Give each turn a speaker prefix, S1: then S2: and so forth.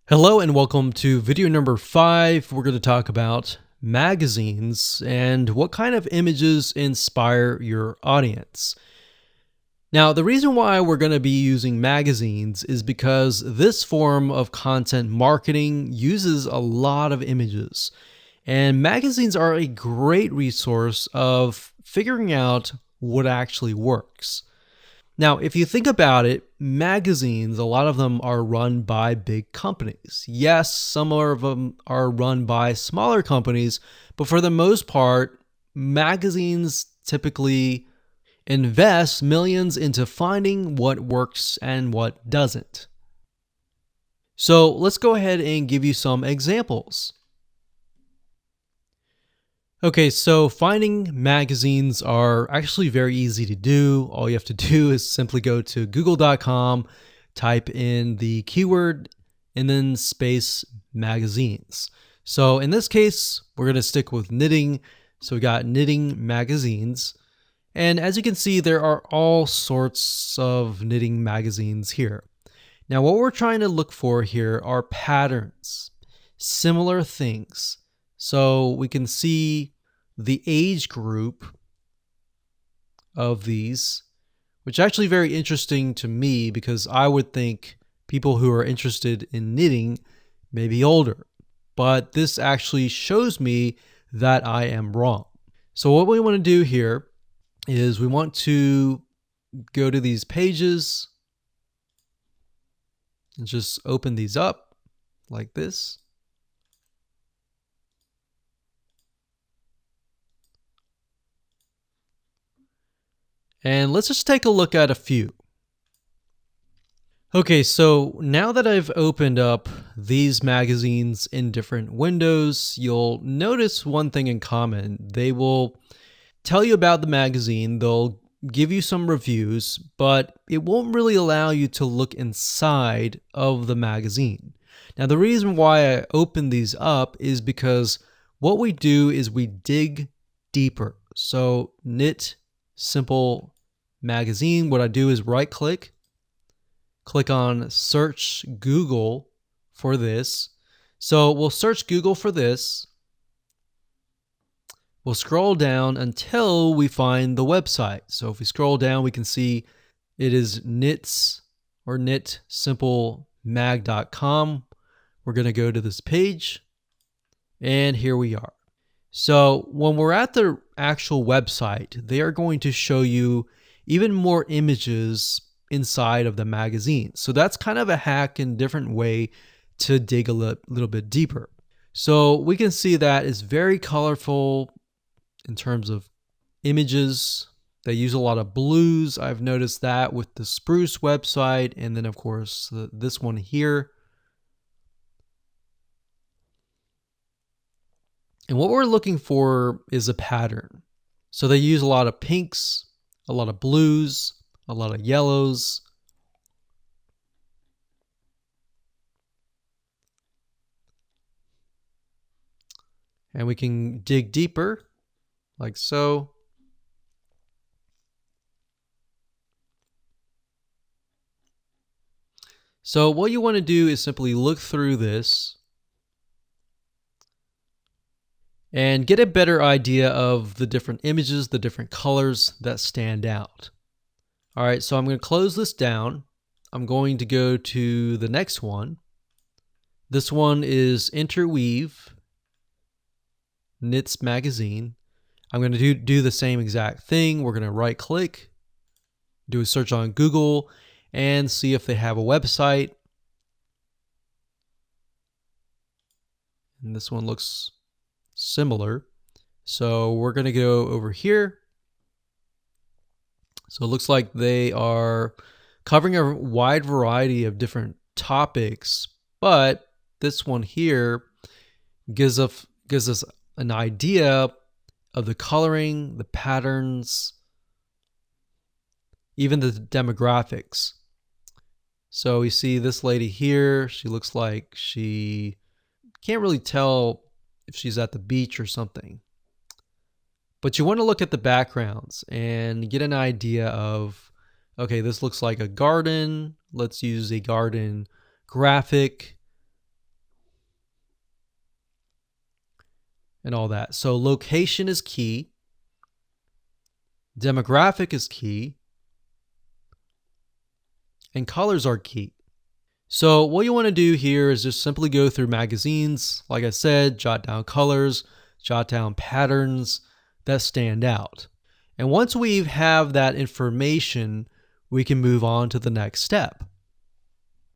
S1: Hello and welcome to video number 5. We're going to talk about magazines and what kind of images inspire your audience. Now, the reason why we're going to be using magazines is because this form of content marketing uses a lot of images. And magazines are a great resource of figuring out what actually works. Now, if you think about it, magazines, a lot of them are run by big companies. Yes, some of them are run by smaller companies, but for the most part, magazines typically invest millions into finding what works and what doesn't. So let's go ahead and give you some examples. Okay, so finding magazines are actually very easy to do. All you have to do is simply go to google.com, type in the keyword, and then space magazines. So in this case, we're going to stick with knitting. So we got knitting magazines. And as you can see, there are all sorts of knitting magazines here. Now, what we're trying to look for here are patterns, similar things. So we can see the age group of these, which is actually very interesting to me because I would think people who are interested in knitting may be older. But this actually shows me that I am wrong. So what we want to do here is we want to go to these pages and just open these up like this. And let's just take a look at a few. Okay, so now that I've opened up these magazines in different windows, you'll notice one thing in common. They will tell you about the magazine, they'll give you some reviews, but it won't really allow you to look inside of the magazine. Now, the reason why I open these up is because what we do is we dig deeper. So knit simple magazine, what I do is right click on search Google for this. So we'll search Google for this. We'll scroll down until we find the website. So if we scroll down, we can see it is knits or knitsimple.mag.com. We're going to go to this page and here we are. So when we're at the actual website, they are going to show you even more images inside of the magazine. So that's kind of a hack and different way to dig a little bit deeper. So we can see that it's very colorful in terms of images. They use a lot of blues. I've noticed that with the Spruce website, and then of course this one here. And what we're looking for is a pattern. So they use a lot of pinks, a lot of blues, a lot of yellows. And we can dig deeper, like so. So what you want to do is simply look through this and get a better idea of the different images, the different colors that stand out. All right, so I'm going to close this down. I'm going to go to the next one. This one is Interweave Knits Magazine. I'm going to do the same exact thing. We're going to right click, do a search on Google, and see if they have a website. And this one looks similar. So we're going to go over here. So it looks like they are covering a wide variety of different topics, but this one here gives us an idea of the coloring, the patterns, even the demographics. So we see this lady here. She looks like she can't really tell if she's at the beach or something. But you want to look at the backgrounds and get an idea of, okay, this looks like a garden. Let's use a garden graphic. and all that. So location is key, demographic is key, and colors are key. So what you want to do here is just simply go through magazines. Like I said, jot down colors, jot down patterns that stand out. And once we have that information, we can move on to the next step.